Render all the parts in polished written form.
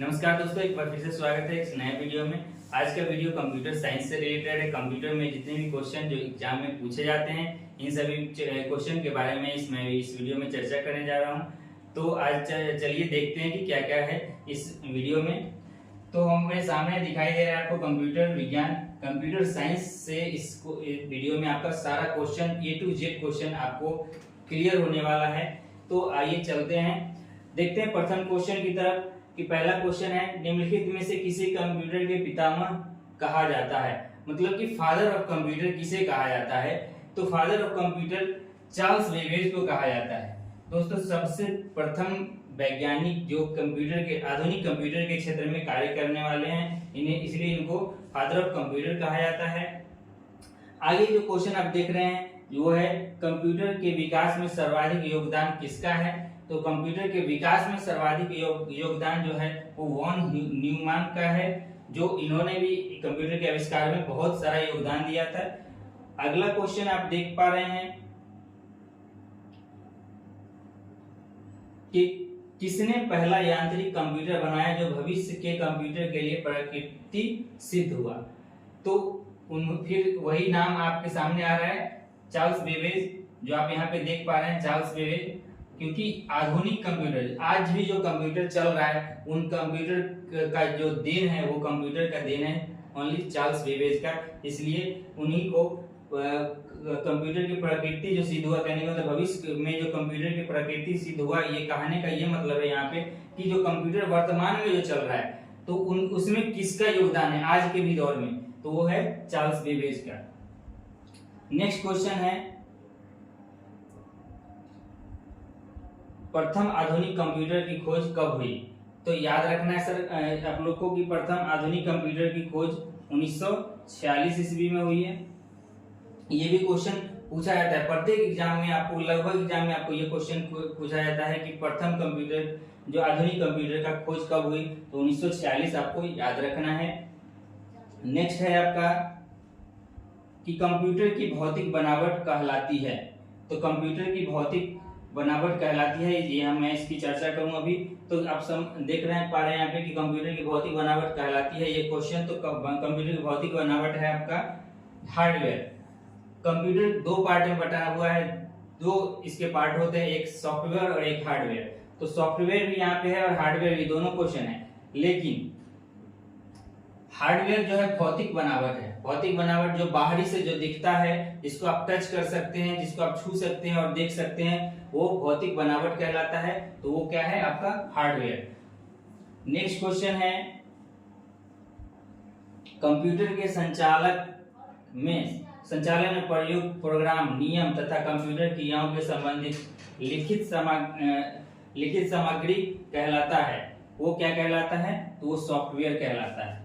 नमस्कार दोस्तों, एक बार फिर से स्वागत है इस नए वीडियो में। आज का वीडियो कंप्यूटर साइंस से रिलेटेड है। कंप्यूटर में जितने भी क्वेश्चन जो एग्जाम में पूछे जाते हैं, इन सभी क्वेश्चन के बारे में इस वीडियो में चर्चा करने जा रहा हूं। तो आज चलिए देखते हैं कि क्या क्या है इस वीडियो में। तो हमारे सामने दिखाई दे रहा है आपको कंप्यूटर विज्ञान, कंप्यूटर साइंस से इस वीडियो में आपका सारा question A to Z question आपको क्लियर होने वाला है। तो आइए चलते हैं, देखते हैं प्रथम क्वेश्चन की तरफ। कि पहला क्वेश्चन है, निम्नलिखित में से किसे कंप्यूटर के पितामह कहा जाता है। मतलब कि फादर ऑफ कंप्यूटर किसे कहा जाता है। तो father of computer Charles Babbage को कहा जाता है। दोस्तों, सबसे प्रथम वैज्ञानिक जो कंप्यूटर के आधुनिक कंप्यूटर के क्षेत्र में कार्य करने वाले हैं, इन्हें इसलिए इनको फादर ऑफ कंप्यूटर कहा जाता है। आगे जो क्वेश्चन आप देख रहे हैं वो है, कंप्यूटर के विकास में सर्वाधिक योगदान किसका है। तो कंप्यूटर के विकास में सर्वाधिक योगदान जो है वो वॉन न्यूमैन का है, जो इन्होंने भी कंप्यूटर के आविष्कार में बहुत सारा योगदान दिया था। अगला क्वेश्चन आप देख पा रहे हैं कि किसने पहला यांत्रिक कंप्यूटर बनाया जो भविष्य के कंप्यूटर के लिए प्रकृति सिद्ध हुआ। तो फिर वही नाम आपके सामने आ रहा है, चार्ल्स बेबेज, जो आप यहाँ पे देख पा रहे हैं, चार्ल्स बेबेज। क्योंकि आधुनिक कंप्यूटर, आज भी जो कंप्यूटर चल रहा है, उन कंप्यूटर का जो देन है वो कंप्यूटर का देन है ओनली चार्ल्स बेबेज का। इसलिए उन्हीं को कंप्यूटर की प्रकृति जो सिद्ध हुआ, कहने का मतलब भविष्य में जो कंप्यूटर की प्रकृति सिद्ध हुआ, ये कहने का ये मतलब है यहाँ पे कि जो कंप्यूटर वर्तमान में जो चल रहा है तो उसमें किसका योगदान है आज के भी दौर में, तो वो है चार्ल्स बेबेज का। नेक्स्ट क्वेश्चन है, प्रथम आधुनिक कंप्यूटर की खोज कब हुई। तो याद रखना है सर आप लोग को कि प्रथम आधुनिक कंप्यूटर की खोज 1946 ईस्वी में हुई है। ये भी क्वेश्चन पूछा जाता है प्रत्येक एग्जाम में, आपको लगभग एग्जाम में आपको ये क्वेश्चन पूछा जाता है कि प्रथम कंप्यूटर जो आधुनिक कंप्यूटर का खोज कब हुई। तो 1946 आपको याद रखना है। नेक्स्ट है आपका कि कंप्यूटर की भौतिक बनावट कहलाती है। तो कंप्यूटर की भौतिक बनावट कहलाती है, ये मैं इसकी चर्चा करूं अभी। तो आप सब देख रहे हैं पा रहे हैं यहाँ पे कि कंप्यूटर की भौतिक बनावट कहलाती है ये क्वेश्चन। तो कंप्यूटर की भौतिक बनावट है आपका हार्डवेयर। कंप्यूटर दो पार्ट में बटा हुआ है, दो इसके पार्ट होते हैं, एक सॉफ्टवेयर और एक हार्डवेयर। तो सॉफ्टवेयर भी यहाँ पे है और हार्डवेयर भी, दोनों क्वेश्चन है। लेकिन हार्डवेयर जो है भौतिक बनावट है, भौतिक बनावट जो बाहरी से जो दिखता है, जिसको आप टच कर सकते हैं, जिसको आप छू सकते हैं और देख सकते हैं, वो भौतिक बनावट कहलाता है। तो वो क्या है आपका हार्डवेयर। नेक्स्ट क्वेश्चन है, कंप्यूटर के संचालन में प्रयुक्त प्रोग्राम, नियम तथा कंप्यूटर क्रियाओं के संबंधित लिखित सामग्री कहलाता है। वो क्या कहलाता है, तो वो सॉफ्टवेयर कहलाता है।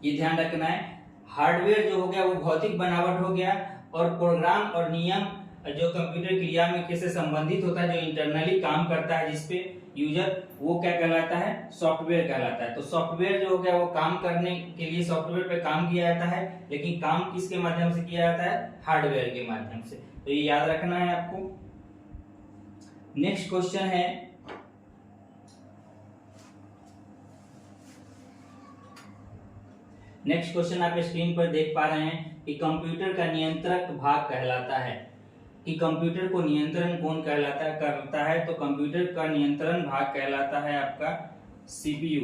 ये ध्यान रखना है, हार्डवेयर जो हो गया वो भौतिक बनावट हो गया, और प्रोग्राम और नियम जो कंप्यूटर क्रिया में कैसे संबंधित होता है, जो इंटरनली काम करता है जिसपे यूजर, वो क्या कहलाता है, सॉफ्टवेयर कहलाता है। तो सॉफ्टवेयर जो हो गया वो काम करने के लिए सॉफ्टवेयर पे काम किया जाता है, लेकिन काम किसके माध्यम से किया जाता है, हार्डवेयर के माध्यम से। तो ये याद रखना है आपको। नेक्स्ट क्वेश्चन है, नेक्स्ट क्वेश्चन आप स्क्रीन पर देख पा रहे हैं कि कंप्यूटर का नियंत्रक भाग कहलाता है। कि कंप्यूटर को नियंत्रण कौन करता है। तो कंप्यूटर का नियंत्रण भाग कहलाता है आपका सीपीयू।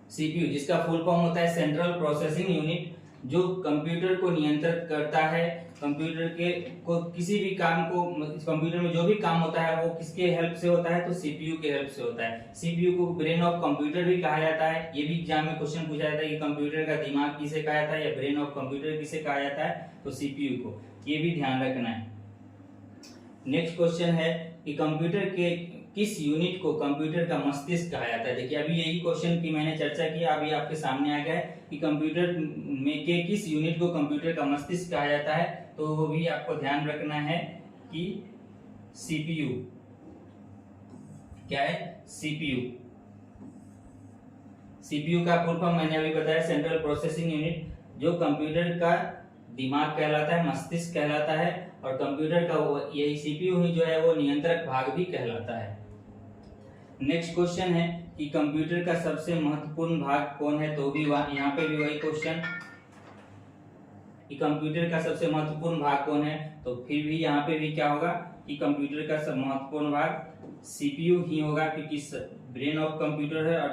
सीपीयू जिसका फुल फॉर्म होता है सेंट्रल प्रोसेसिंग यूनिट, जो कंप्यूटर को नियंत्रित करता है। कंप्यूटर के को किसी भी काम को, कंप्यूटर में जो भी काम होता है वो किसके हेल्प से होता है, तो सीपीयू के हेल्प से होता है। सीपीयू को ब्रेन ऑफ कंप्यूटर भी कहा जाता है। ये भी एग्जाम में क्वेश्चन पूछा जाता है कि कंप्यूटर का दिमाग किसे कहा जाता है या ब्रेन ऑफ कंप्यूटर किसे कहा जाता है, तो सीपीयू को। ये भी ध्यान रखना है। नेक्स्ट क्वेश्चन है कि कंप्यूटर के किस यूनिट को कंप्यूटर का मस्तिष्क कहा जाता है। देखिए अभी यही क्वेश्चन की मैंने चर्चा की, अभी आपके सामने आ गया है कि कंप्यूटर में के किस यूनिट को कंप्यूटर का मस्तिष्क कहा जाता है। तो वो भी आपको ध्यान रखना है कि सीपीयू क्या है, सीपीयू। सीपीयू का फुल फॉर्म मैंने अभी बताया, सेंट्रल प्रोसेसिंग यूनिट, जो कंप्यूटर का दिमाग कहलाता है, मस्तिष्क कहलाता है, और कंप्यूटर का यही सीपीयू ही जो है वो नियंत्रक भाग भी कहलाता है। नेक्स्ट क्वेश्चन है कि कंप्यूटर का सबसे महत्वपूर्ण भाग कौन है, तो भी यहाँ पे भी वही क्वेश्चन कि कंप्यूटर का सबसे महत्वपूर्ण भाग कौन है, तो फिर भी यहाँ पे भी क्या होगा कि कंप्यूटर का सब महत्वपूर्ण भाग सीपीयू ही होगा, क्योंकि ब्रेन ऑफ कंप्यूटर है, और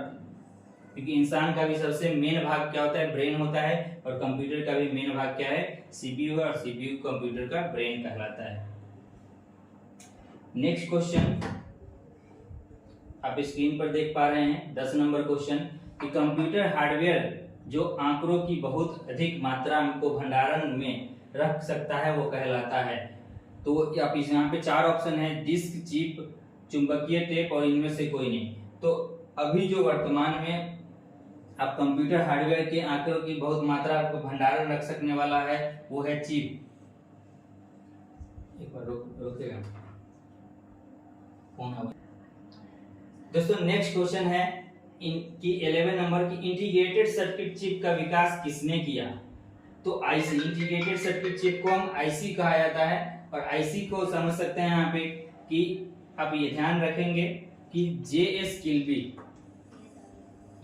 क्योंकि इंसान का भी सबसे मेन भाग क्या होता है, ब्रेन होता है, और कंप्यूटर का भी मेन भाग क्या है, सीपीयू है, और सीपीयू कंप्यूटर का ब्रेन कहलाता है। नेक्स्ट क्वेश्चन आप स्क्रीन पर देख पा रहे हैं 10 नंबर क्वेश्चन कि कंप्यूटर हार्डवेयर जो आंकड़ों की बहुत अधिक मात्रा को भंडारण में रख सकता है वो कहलाता है। तो आप यहाँ पे 4 ऑप्शन है, डिस्क, चिप, चुंबकीय टेप और इनमें से कोई नहीं। तो अभी जो वर्तमान में आप कंप्यूटर हार्डवेयर के आंकड़ों की बहुत मात्रा को भंडारण रख सकने वाला है वो है चिप। एक बार रोकेगा दोस्तों। नेक्स्ट क्वेश्चन है कि 11 नंबर की इंटीग्रेटेड सर्किट चिप का विकास किसने किया। तो आईसी, इंटीग्रेटेड सर्किट चिप को हम आईसी कहा जाता है, और आईसी को समझ सकते हैं यहाँ पे कि आप ये ध्यान रखेंगे कि जेएस किल्बी,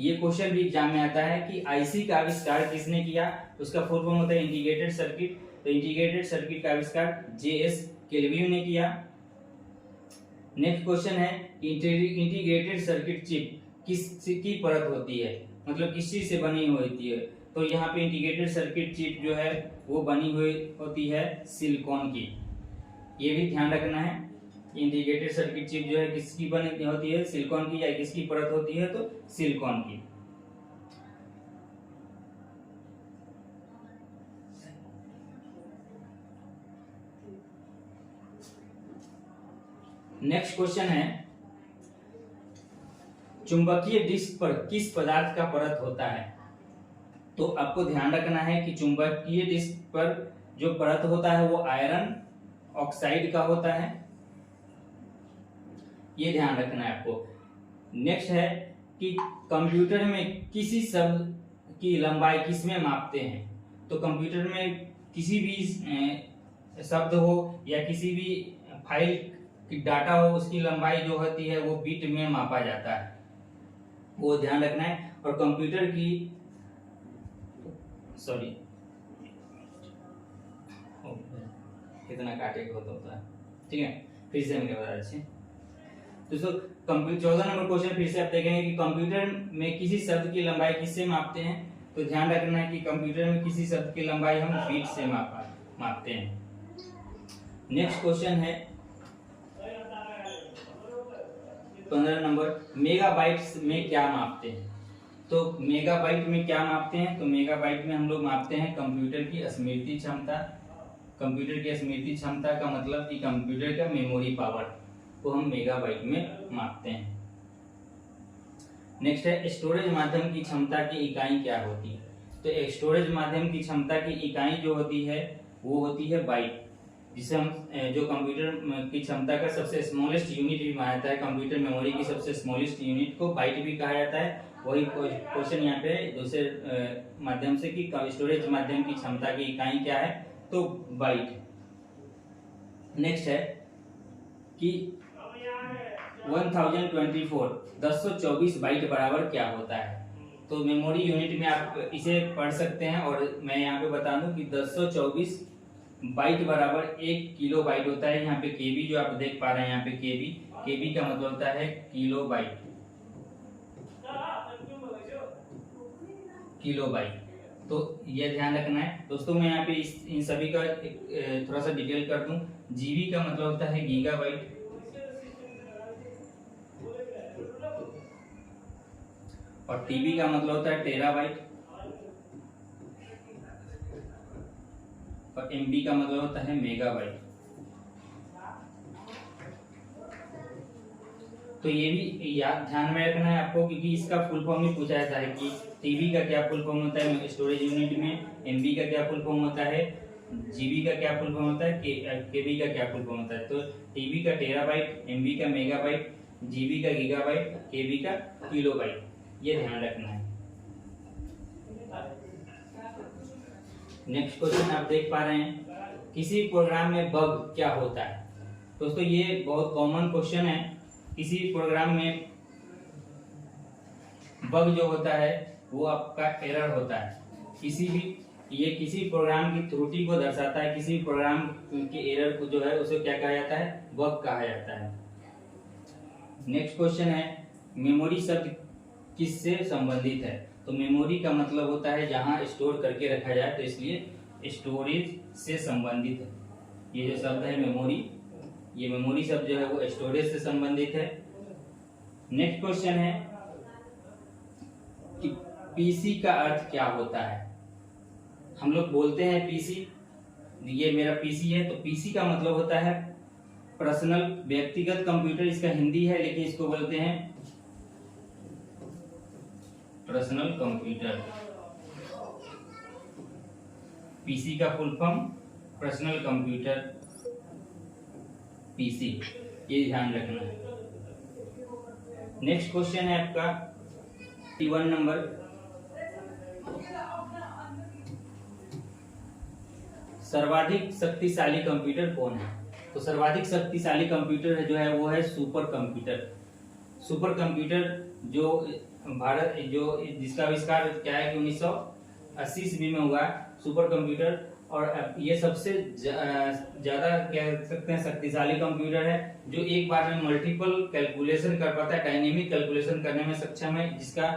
ये क्वेश्चन भी एग्जाम में आता है कि आईसी का आविष्कार किसने किया, तो उसका फुल फॉर्म होता है इंटीग्रेटेड सर्किट। तो इंटीग्रेटेड सर्किट का आविष्कार जेएस किल्बी ने किया। नेक्स्ट क्वेश्चन है इंटीग्रेटेड सर्किट चिप किसकी परत होती है, मतलब किस चीज से बनी हुई होती है। तो यहाँ पे इंटीग्रेटेड सर्किट चिप जो है वो बनी हुई होती है सिलिकॉन की, ये भी ध्यान रखना है। इंटीग्रेटेड सर्किट चिप जो है किसकी बनी होती है, सिलिकॉन की, या किसकी परत होती है, तो सिलिकॉन की। नेक्स्ट क्वेश्चन है चुंबकीय डिस्क पर किस पदार्थ का परत होता है। तो आपको ध्यान रखना है कि चुंबकीय डिस्क पर जो परत होता है वो आयरन ऑक्साइड का होता है, ये ध्यान रखना है आपको। नेक्स्ट है कि कंप्यूटर में किसी शब्द की लंबाई किसमें मापते हैं। तो कंप्यूटर में किसी भी शब्द हो या किसी भी फाइल की डाटा हो, उसकी लंबाई जो होती है वो बीट में मापा जाता है, वो ध्यान रखना है। और कंप्यूटर की कितना काटे को होता है, ठीक है, फिर से हम क्या बता रहे हैं दोस्तों। कंप्यूटर 14 नंबर क्वेश्चन फिर से आप देखेंगे कि कंप्यूटर में किसी शब्द की लंबाई किससे मापते हैं। तो ध्यान रखना है कि कंप्यूटर में किसी शब्द की लंबाई हम बीट से मापते हैं। नेक्स्ट क्वेश्चन है 15 नंबर, मेगाबाइट्स में क्या मापते हैं। तो मेगाबाइट में क्या मापते हैं, तो मेगाबाइट में हम लोग मापते हैं कंप्यूटर की स्मृति क्षमता। कंप्यूटर की स्मृति क्षमता का मतलब कि कंप्यूटर का मेमोरी पावर को हम मेगाबाइट में मापते हैं। नेक्स्ट है स्टोरेज माध्यम की क्षमता की इकाई क्या होती है। तो स्टोरेज माध्यम की क्षमता की इकाई जो होती है वो होती है बाइट, जिसे हम जो कंप्यूटर की क्षमता का सबसे स्मॉलेस्ट यूनिट भी माना जाता है। कंप्यूटर मेमोरी की सबसे स्मॉलेस्ट यूनिट को बाइट भी कहा जाता है। वही क्वेश्चन यहाँ पे दूसरे माध्यम से कि स्टोरेज माध्यम की क्षमता की इकाई क्या है, तो बाइट। नेक्स्ट है कि 1024 बाइट बराबर क्या होता है। तो मेमोरी यूनिट में आप इसे पढ़ सकते हैं, और मैं यहाँ पे बता दूं कि 1024 बाइट बराबर 1 किलो बाइट होता है। यहाँ पे केबी जो आप देख पा रहे हैं, यहाँ पे केबी का मतलब होता है किलो बाइट। तो ये ध्यान रखना है दोस्तों। मैं यहाँ पे इन सभी का थोड़ा सा डिटेल कर दूं। जीबी का मतलब होता है गीगाबाइट, और टीबी का मतलब होता है टेराबाइट, और एमबी का मतलब होता है मेगाबाइट। तो ये भी याद ध्यान में रखना है आपको, क्योंकि इसका फुल फॉर्म भी पूछा जाता है कि टीबी का क्या फुल फॉर्म होता है स्टोरेज यूनिट में, एमबी का क्या फुल फॉर्म होता है, जीबी का क्या फुल फॉर्म होता है, केबी का क्या फुल फॉर्म होता है। तो टीबी का टेराबाइट, एमबी का मेगाबाइट, जीबी का गीगाबाइट, केबी का किलोबाइट, ये ध्यान रखना है। नेक्स्ट क्वेश्चन आप देख पा रहे हैं, किसी प्रोग्राम में बग क्या होता है। दोस्तों ये बहुत कॉमन क्वेश्चन है। किसी प्रोग्राम में बग जो होता है वो आपका एरर होता है। ये किसी प्रोग्राम की त्रुटि को दर्शाता है, किसी प्रोग्राम के एरर को जो है उसे क्या कहा जाता है, बग कहा जाता है। नेक्स्ट क्वेश्चन है, मेमोरी शब्द किससे संबंधित है? तो मेमोरी का मतलब होता है जहां स्टोर करके रखा जाए, तो इसलिए स्टोरेज से संबंधित है। ये जो शब्द है मेमोरी, ये मेमोरी शब्द जो है वो स्टोरेज से संबंधित है। नेक्स्ट क्वेश्चन है कि पीसी का अर्थ क्या होता है? हम लोग बोलते हैं पीसी, ये मेरा पीसी है, तो पीसी का मतलब होता है पर्सनल, व्यक्तिगत कंप्यूटर इसका हिंदी है, लेकिन इसको बोलते हैं पर्सनल कंप्यूटर। पीसी का full form personal computer, PC, ये ध्यान रखना है। नेक्स्ट क्वेश्चन है आपका 51 नंबर, सर्वाधिक शक्तिशाली कंप्यूटर कौन है? तो सर्वाधिक शक्तिशाली कंप्यूटर जो है वो है सुपर कंप्यूटर। सुपर कंप्यूटर जो भारत जिसका आविष्कार क्या है कि 1980 ईस्वी में हुआ सुपर कंप्यूटर, और ये सबसे ज्यादा कह सकते हैं शक्तिशाली कंप्यूटर है, जो एक बार में मल्टीपल कैलकुलेशन कर पाता है, डायनेमिक कैलकुलेशन करने में सक्षम है, जिसका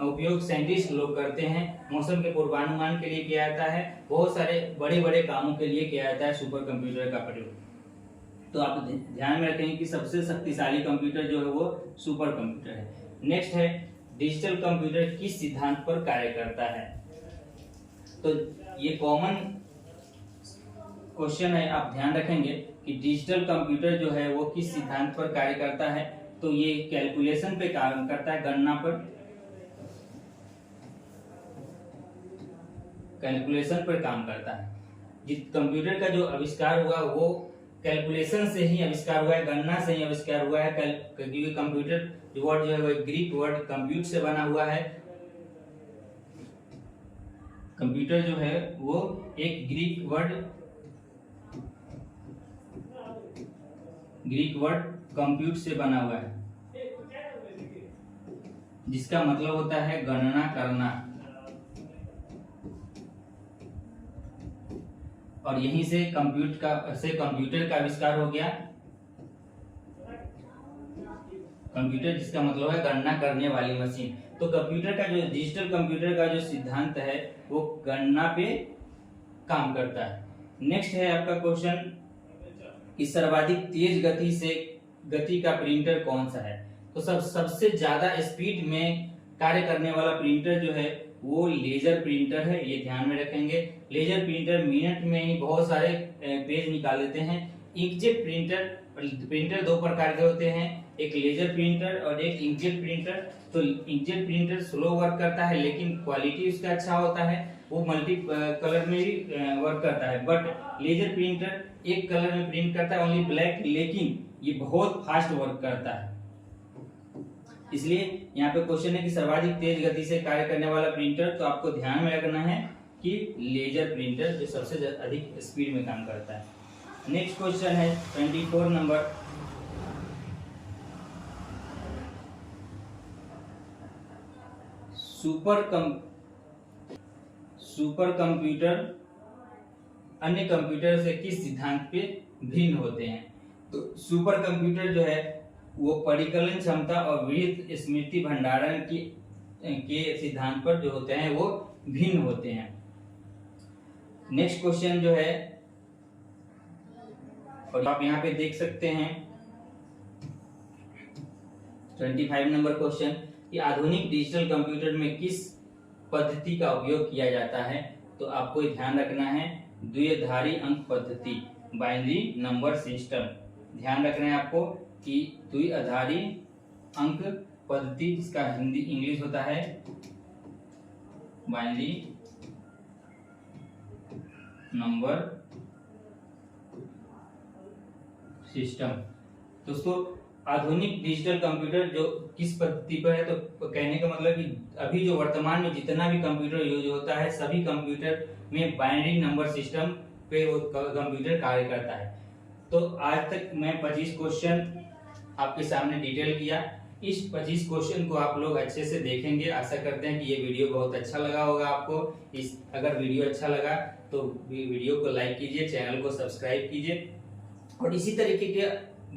उपयोग साइंटिस्ट लोग करते हैं। मौसम के पूर्वानुमान के लिए किया जाता है, बहुत सारे बड़े बड़े कामों के लिए किया जाता है सुपर कंप्यूटर का प्रयोग। तो आप ध्यान में रखेंगे कि सबसे शक्तिशाली कंप्यूटर जो है वो सुपर कंप्यूटर है। नेक्स्ट है, डिजिटल कंप्यूटर किस सिद्धांत पर कार्य करता है? तो ये कॉमन क्वेश्चन है, आप ध्यान रखेंगे कि डिजिटल कंप्यूटर जो है वो किस सिद्धांत पर कार्य करता है। तो ये कैलकुलेशन पे काम करता है, गणना पर, कैलकुलेशन पर काम करता है। जिस कंप्यूटर का जो आविष्कार हुआ वो कैलकुलेशन से ही आविष्कार हुआ है, गणना से ही आविष्कार हुआ है। क्योंकि कंप्यूटर जो वर्ड जो है वो ग्रीक वर्ड कंप्यूट से बना हुआ है। कंप्यूटर जो है वो एक ग्रीक वर्ड कंप्यूट से बना हुआ है, जिसका मतलब होता है गणना करना, और यहीं से कंप्यूटर का आविष्कार हो गया। कंप्यूटर जिसका मतलब है गणना करने वाली मशीन। तो कंप्यूटर का जो डिजिटल कंप्यूटर का जो सिद्धांत है वो गणना पे काम करता है। नेक्स्ट है आपका क्वेश्चन कि सर्वाधिक तेज गति का प्रिंटर कौन सा है? तो सबसे ज्यादा स्पीड में कार्य करने वाला प्रिंटर जो है वो लेजर प्रिंटर है, ये ध्यान में रखेंगे। लेजर प्रिंटर मिनट में ही बहुत सारे पेज निकाल देते हैं। इंकजेट प्रिंटर दो प्रकार के होते हैं, एक लेजर प्रिंटर और एक इंकजेट प्रिंटर। तो इंकजेट प्रिंटर स्लो वर्क करता है, लेकिन क्वालिटी उसका अच्छा होता है, वो मल्टी कलर में भी वर्क करता है। बट लेजर प्रिंटर एक कलर में प्रिंट करता है, ओनली ब्लैक, लेकिन ये बहुत फास्ट वर्क करता है। इसलिए यहाँ पे क्वेश्चन है कि सर्वाधिक तेज गति से कार्य करने वाला प्रिंटर, तो आपको ध्यान में रखना है कि लेजर प्रिंटर जो सबसे अधिक स्पीड में काम करता है। नेक्स्ट क्वेश्चन है 24 नंबर, सुपर कंप्यूटर अन्य कंप्यूटर से किस सिद्धांत पे भिन्न होते हैं? तो सुपर कंप्यूटर जो है वो परिकलन क्षमता और विविध स्मृति भंडारण के सिद्धांत पर जो होते हैं वो भिन्न होते हैं। नेक्स्ट क्वेश्चन जो है, और आप यहाँ पे देख सकते हैं 25 नंबर क्वेश्चन कि आधुनिक डिजिटल कंप्यूटर में किस पद्धति का उपयोग किया जाता है? तो आपको ध्यान रखना है द्विआधारी अंक पद्धति, बाइनरी नंबर सिस्टम। ध्यान रखना है आपको कि द्विआधारी अंक पद्धति, जिसका हिंदी इंग्लिश होता है बाइनरी नंबर सिस्टम। दोस्तों आधुनिक डिजिटल कंप्यूटर जो किस पद्धति पर है, तो कहने का मतलब कि अभी जो वर्तमान में जितना भी कंप्यूटर यूज होता है सभी कंप्यूटर में बाइनरी नंबर सिस्टम पे वो कंप्यूटर कार्य करता है। तो आज तक मैं 25 क्वेश्चन आपके सामने डिटेल किया। इस 25 क्वेश्चन को आप लोग अच्छे से देखेंगे। आशा करते हैं कि ये वीडियो बहुत अच्छा लगा होगा आपको। अगर वीडियो अच्छा लगा तो वीडियो को लाइक कीजिए, चैनल को सब्सक्राइब कीजिए और इसी तरीके के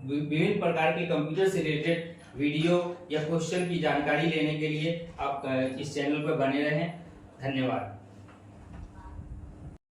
विभिन्न प्रकार के कंप्यूटर से रिलेटेड वीडियो या क्वेश्चन की जानकारी लेने के लिए आप इस चैनल पर बने रहें। धन्यवाद।